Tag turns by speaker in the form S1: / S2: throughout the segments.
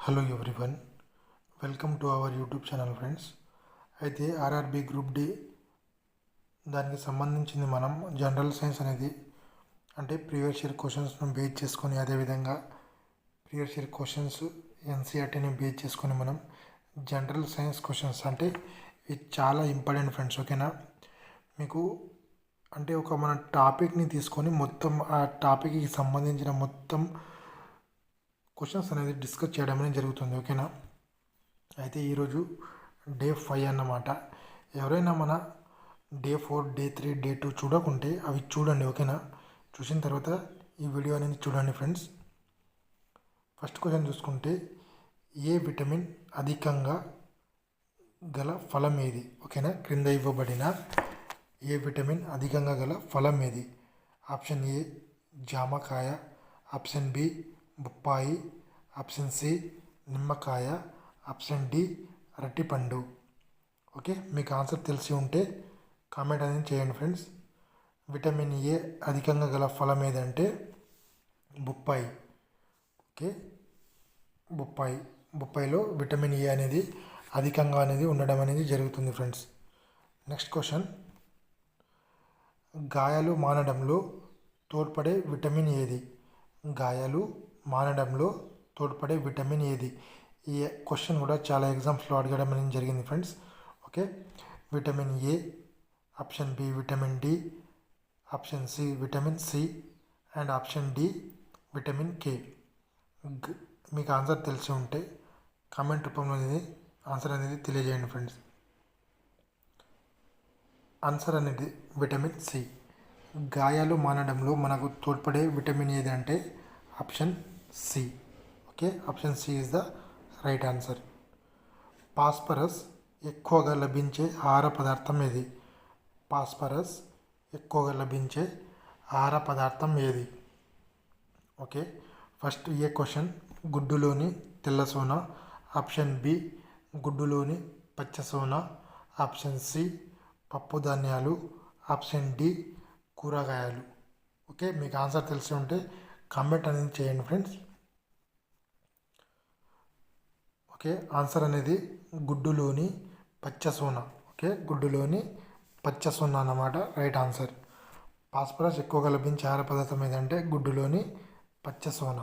S1: Hello everyone, welcome to our YouTube channel friends. అయితే RRB group D దానికి సంబంధించింది మనం జనరల్ సైన్స్ అనేది అంటే ప్రీవియస్ ఇయర్ క్వశ్చన్స్ను బేస్ చేసుకొని, అదేవిధంగా ప్రీవియస్ ఇయర్ క్వశ్చన్స్ ఎన్సీఆర్టీని బేస్ చేసుకొని మనం జనరల్ సైన్స్ క్వశ్చన్స్ అంటే ఇది చాలా ఇంపార్టెంట్ ఫ్రెండ్స్. ఓకేనా, మీకు అంటే ఒక మన టాపిక్ని తీసుకొని మొత్తం ఆ టాపిక్కి సంబంధించిన మొత్తం క్వశ్చన్స్ అనేది డిస్కస్ చేయడం అనేది జరుగుతుంది. ఓకేనా, అయితే ఈరోజు డే 5 అన్నమాట. ఎవరైనా మన డే 4, డే 3, డే 2 చూడకుంటే అవి చూడండి. ఓకేనా, చూసిన తర్వాత ఈ వీడియో అనేది చూడండి ఫ్రెండ్స్. ఫస్ట్ క్వశ్చన్ చూసుకుంటే, ఏ విటమిన్ అధికంగా గల ఫలం ఏది? ఓకేనా, క్రింద ఇవ్వబడిన ఏ విటమిన్ అధికంగా గల ఫలం ఏది? ఆప్షన్ ఏ జామకాయ, ఆప్షన్ బి బొప్పాయి, ఆప్షన్ సి నిమ్మకాయ, ఆప్షన్ డి అరటిపండు. ఓకే, మీకు ఆన్సర్ తెలిసి ఉంటే కామెంట్ అనేది చేయండి ఫ్రెండ్స్. విటమిన్ ఏ అధికంగా గల ఫలం ఏదంటే బొప్పాయి. ఓకే, బొప్పాయిలో విటమిన్ ఏ అనేది అధికంగా అనేది ఉండడం అనేది జరుగుతుంది ఫ్రెండ్స్. నెక్స్ట్ క్వశ్చన్, గాయాలు మానడంలో తోడ్పడే విటమిన్ ఏది? గాయాలు మానడంలో తోడ్పడే విటమిన్ ఏది? ఈ క్వశ్చన్ కూడా చాలా ఎగ్జామ్స్లో అడగడం అనేది జరిగింది friends. Okay, vitamin A, option B vitamin D, option C vitamin C and option D vitamin K. మీకు ఆన్సర్ తెలిసి ఉంటే కామెంట్ రూపంలో అనేది ఆన్సర్ అనేది తెలియజేయండి ఫ్రెండ్స్. ఆన్సర్ అనేది విటమిన్ సి. గాయాలు మానడంలో మనకు తోడ్పడే విటమిన్ ఏది అంటే option C. Okay, option C is the right answer. Phosphorus ఎక్కువగా లభించే ఆహార పదార్థం ఏది? ఫాస్ఫరస్ ఎక్కువగా లభించే ఆహార పదార్థం ఏది? ఓకే, ఫస్ట్ ఏ క్వశ్చన్, గుడ్డులోని తెల్ల సోన, ఆప్షన్ బి గుడ్డులోని పచ్చ సోన, ఆప్షన్ సి పప్పు ధాన్యాలు, ఆప్షన్ డి కూరగాయలు. ఓకే, మీకు ఆన్సర్ తెలిసి ఉంటే కామెంట్ అనేది చేయండి ఫ్రెండ్స్. ఓకే, ఆన్సర్ అనేది గుడ్డులోని పచ్చ సోన. ఓకే, గుడ్డులోని పచ్చ సోన అన్నమాట రైట్ ఆన్సర్. ఫాస్ఫరస్ ఎక్కువగా లభించే ఆహార పదార్థం ఏదంటే గుడ్డులోని పచ్చ సోన.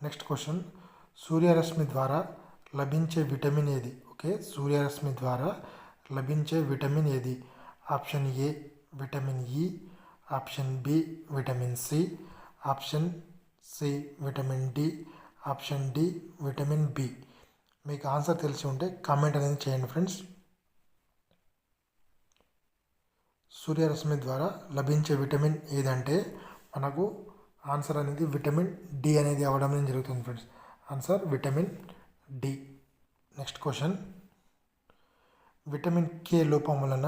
S1: నెక్స్ట్ క్వశ్చన్, సూర్యరశ్మి ద్వారా లభించే విటమిన్ ఏది? ఓకే, సూర్యరశ్మి ద్వారా లభించే విటమిన్ ఏది? Option A vitamin E, option B vitamin C, option C vitamin D, option D vitamin B. మీకు ఆన్సర్ తెలిసి ఉంటే కామెంట్ అనేది చేయండి ఫ్రెండ్స్. సూర్యరశ్మి ద్వారా లభించే విటమిన్ ఏదంటే మనకు ఆన్సర్ అనేది విటమిన్ డి అనేది అవ్వడం జరుగుతుంది friends. Answer vitamin D. Next question, vitamin K లోపం వలన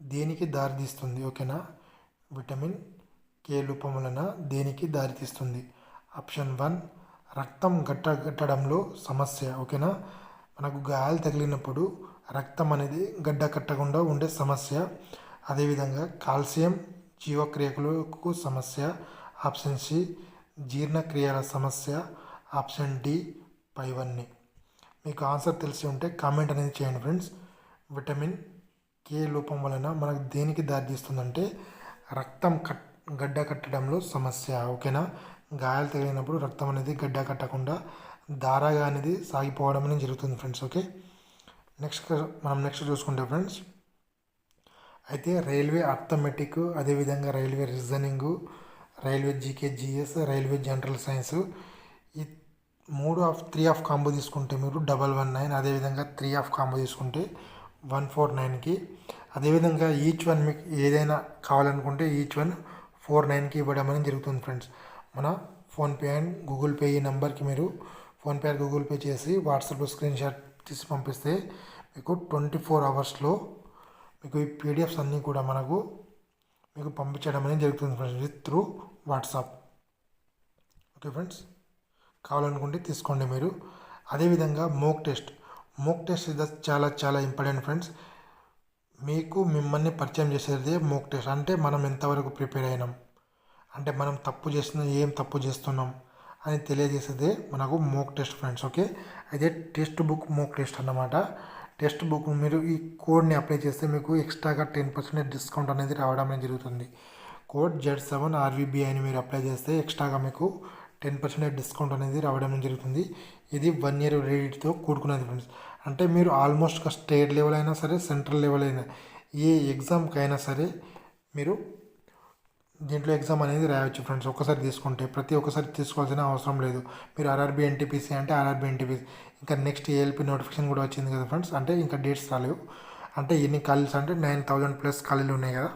S1: దేనికి దారితీస్తుంది? ఓకేనా, విటమిన్ కే లోపం వలన దేనికి దారితీస్తుంది? ఆప్షన్ 1 రక్తం గట్టడంలో సమస్య. ఓకేనా, మనకు గాయాలు తగిలినప్పుడు రక్తం అనేది గడ్డ కట్టకుండా ఉండే సమస్య. అదేవిధంగా కాల్షియం జీవక్రియలకు సమస్య. ఆప్షన్ సి జీర్ణక్రియల సమస్య. ఆప్షన్ డి పైవన్నీ. మీకు ఆన్సర్ తెలిసి ఉంటే కామెంట్ అనేది చేయండి ఫ్రెండ్స్. విటమిన్ కే లోపం వలన మనకు దేనికి దారితీస్తుందంటే రక్తం గడ్డ కట్టడంలో సమస్య. ఓకేనా, గాయాలు తగిలినప్పుడు రక్తం అనేది గడ్డ కట్టకుండా దారాగా అనేది సాగిపోవడం అనేది జరుగుతుంది ఫ్రెండ్స్. ఓకే, నెక్స్ట్ చూసుకుంటే ఫ్రెండ్స్, అయితే రైల్వే అర్థమెటిక్, అదేవిధంగా railway reasoning, railway GK GS, railway general science, ఈ 3 ఆఫ్ కాంబో తీసుకుంటే మీరు 119, అదేవిధంగా 3 ఆఫ్ కాంబో తీసుకుంటే 149కి, అదేవిధంగా ఈచ్ వన్ మీకు ఏదైనా కావాలనుకుంటే ఈచ్ వన్ 49కి ఇవ్వడం అనేది జరుగుతుంది ఫ్రెండ్స్. మన ఫోన్పే అండ్ గూగుల్ పే ఈ నెంబర్కి మీరు ఫోన్పే అండ్ గూగుల్ పే చేసి వాట్సాప్లో స్క్రీన్ షాట్ తీసి పంపిస్తే మీకు 24 అవర్స్లో మీకు ఈ పీడిఎఫ్స్ అన్నీ కూడా మీకు పంపించడం అనేది జరుగుతుంది friends with through WhatsApp. Okay friends, కావాలనుకుంటే తీసుకోండి మీరు. అదేవిధంగా మోక్ టెస్ట్ ఇది చాలా చాలా ఇంపార్టెంట్ ఫ్రెండ్స్. మీకు మిమ్మల్ని పరిచయం చేసేదే మోక్ టెస్ట్. అంటే మనం ఎంతవరకు ప్రిపేర్ అయినాం, అంటే మనం ఏం తప్పు చేస్తున్నాం అని తెలియజేసేదే మనకు మోక్ టెస్ట్ ఫ్రెండ్స్. ఓకే, అయితే టెక్స్ట్ బుక్ మోక్ టెస్ట్ అన్నమాట. టెక్స్ట్ బుక్ మీరు ఈ కోడ్ని అప్లై చేస్తే మీకు ఎక్స్ట్రాగా 10% డిస్కౌంట్ అనేది రావడం అనేది జరుగుతుంది. కోడ్ Z7RVB అని మీరు అప్లై చేస్తే ఎక్స్ట్రాగా మీకు 10% డిస్కౌంట్ అనేది రావడం జరుగుతుంది. ఇది 1 year వ్యాలిడిటీతో కూడుకున్నది ఫ్రెండ్స్. అంటే మీరు ఆల్మోస్ట్ స్టేట్ లెవెల్ అయినా సరే, సెంట్రల్ లెవెల్ అయినా, ఏ ఎగ్జామ్కి అయినా సరే మీరు దీంట్లో ఎగ్జామ్ అనేది రాయవచ్చు ఫ్రెండ్స్. ఒక్కసారి తీసుకుంటే ఒక్కసారి తీసుకోవాల్సిన అవసరం లేదు. మీరు ఆర్ఆర్బీ ఎన్టీపీసీ అంటే ఆర్ఆర్బీ ఎన్టీపీసీ, ఇంకా నెక్స్ట్ ఏఎల్పీ నోటిఫికేషన్ కూడా వచ్చింది కదా ఫ్రెండ్స్. అంటే ఇంకా డేట్స్ రాలేవు. అంటే ఎన్ని ఖాళీలు అంటే 9,000+ ఖాళీలు ఉన్నాయి కదా.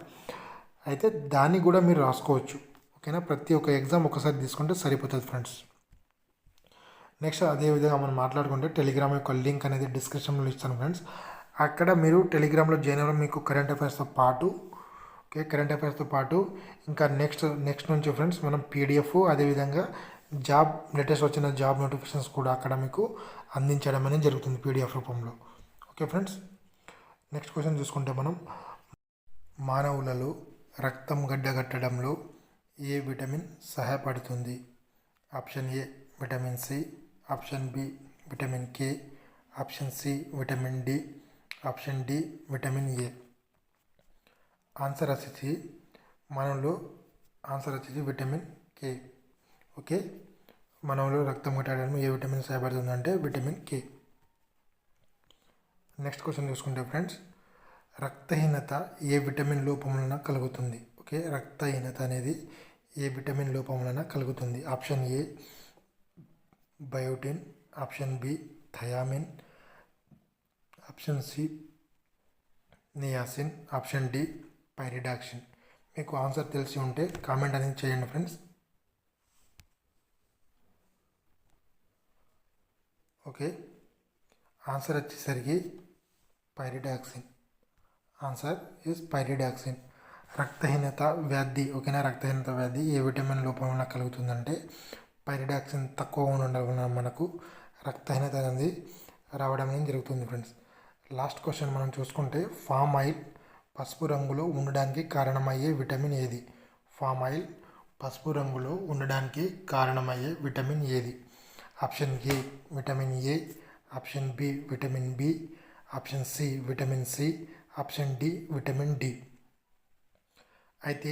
S1: అయితే దాన్ని కూడా మీరు రాసుకోవచ్చు. ఓకేనా, ప్రతి ఒక్క ఎగ్జామ్ ఒకసారి తీసుకుంటే సరిపోతుంది ఫ్రెండ్స్. నెక్స్ట్ అదేవిధంగా మనం మాట్లాడుకుంటే టెలిగ్రామ్ యొక్క లింక్ అనేది డిస్క్రిప్షన్లో ఇస్తాను ఫ్రెండ్స్. అక్కడ మీరు టెలిగ్రామ్లో జాయిన్ అవ్వడం మీకు కరెంట్ అఫైర్స్తో పాటు కరెంట్ అఫైర్స్తో పాటు ఇంకా నెక్స్ట్ నుంచి ఫ్రెండ్స్ మనం పీడిఎఫ్, అదేవిధంగా లేటెస్ట్ వచ్చిన జాబ్ నోటిఫికేషన్స్ కూడా అక్కడ మీకు అందించడం అనేది జరుగుతుంది పీడిఎఫ్ రూపంలో. ఓకే ఫ్రెండ్స్, నెక్స్ట్ క్వశ్చన్ చూసుకుంటే మనం మానవులలో రక్తం గడ్డగట్టడంలో ఏ విటమిన్ సహాయపడుతుంది? Option A vitamin C, option B vitamin K, option C vitamin D, option D vitamin A. Answer వచ్చేసి విటమిన్ కే. ఓకే, మనలో రక్తం గట్టడంలో ఏ విటమిన్ సహాయపడుతుంది అంటే విటమిన్ కే. నెక్స్ట్ క్వశ్చన్ చూసుకుంటే ఫ్రెండ్స్, రక్తహీనత ఏ విటమిన్ లోపం వలన కలుగుతుంది? ఓకే, రక్తహీనత అనేది ఏ విటమిన్ లోపం వలన కలుగుతుంది? Option A biotin, option B thiamine, option C niacin, option D pyridoxine. మీకు ఆన్సర్ తెలిసి ఉంటే కామెంట్ అనేది చేయండి ఫ్రెండ్స్. ఓకే, ఆన్సర్ వచ్చేసరికి పైరిడాక్సిన్. Answer is pyridoxine. రక్తహీనత వ్యాధి, ఓకేనా, రక్తహీనత వ్యాధి ఏ విటమిన్ లోపం వలన కలుగుతుందంటే పైరిడాక్సిన్ తక్కువ ఉండడం వలన మనకు రక్తహీనత అనేది రావడం అనేది జరుగుతుంది ఫ్రెండ్స్. లాస్ట్ క్వశ్చన్ మనం చూసుకుంటే పామ్ ఆయిల్ పసుపు రంగులో ఉండడానికి కారణమయ్యే విటమిన్ ఏది? పామ్ ఆయిల్ పసుపు రంగులో ఉండడానికి కారణమయ్యే విటమిన్ ఏది? Option A vitamin A, option B vitamin B, option C vitamin C, option D vitamin D. అయితే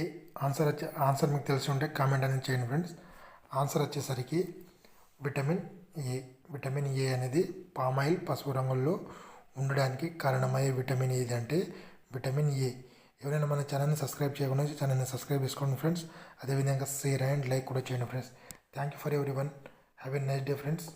S1: ఆన్సర్ మీకు తెలిసి ఉంటే కామెంట్ అనేది చేయండి ఫ్రెండ్స్. ఆన్సర్ వచ్చేసరికి విటమిన్ ఏ. విటమిన్ ఏ అనేది పామ్ ఆయిల్ పసుపు రంగుల్లో ఉండడానికి కారణమయ్యే విటమిన్ ఏది అంటే విటమిన్ ఏ. ఎవరైనా మన ఛానల్ని సబ్స్క్రైబ్ చేయకుండా ఛానల్ని సబ్స్క్రైబ్ చేసుకోండి ఫ్రెండ్స్. అదేవిధంగా షేర్ అండ్ లైక్ కూడా చేయండి friends. Thank you for everyone. Have a nice day friends.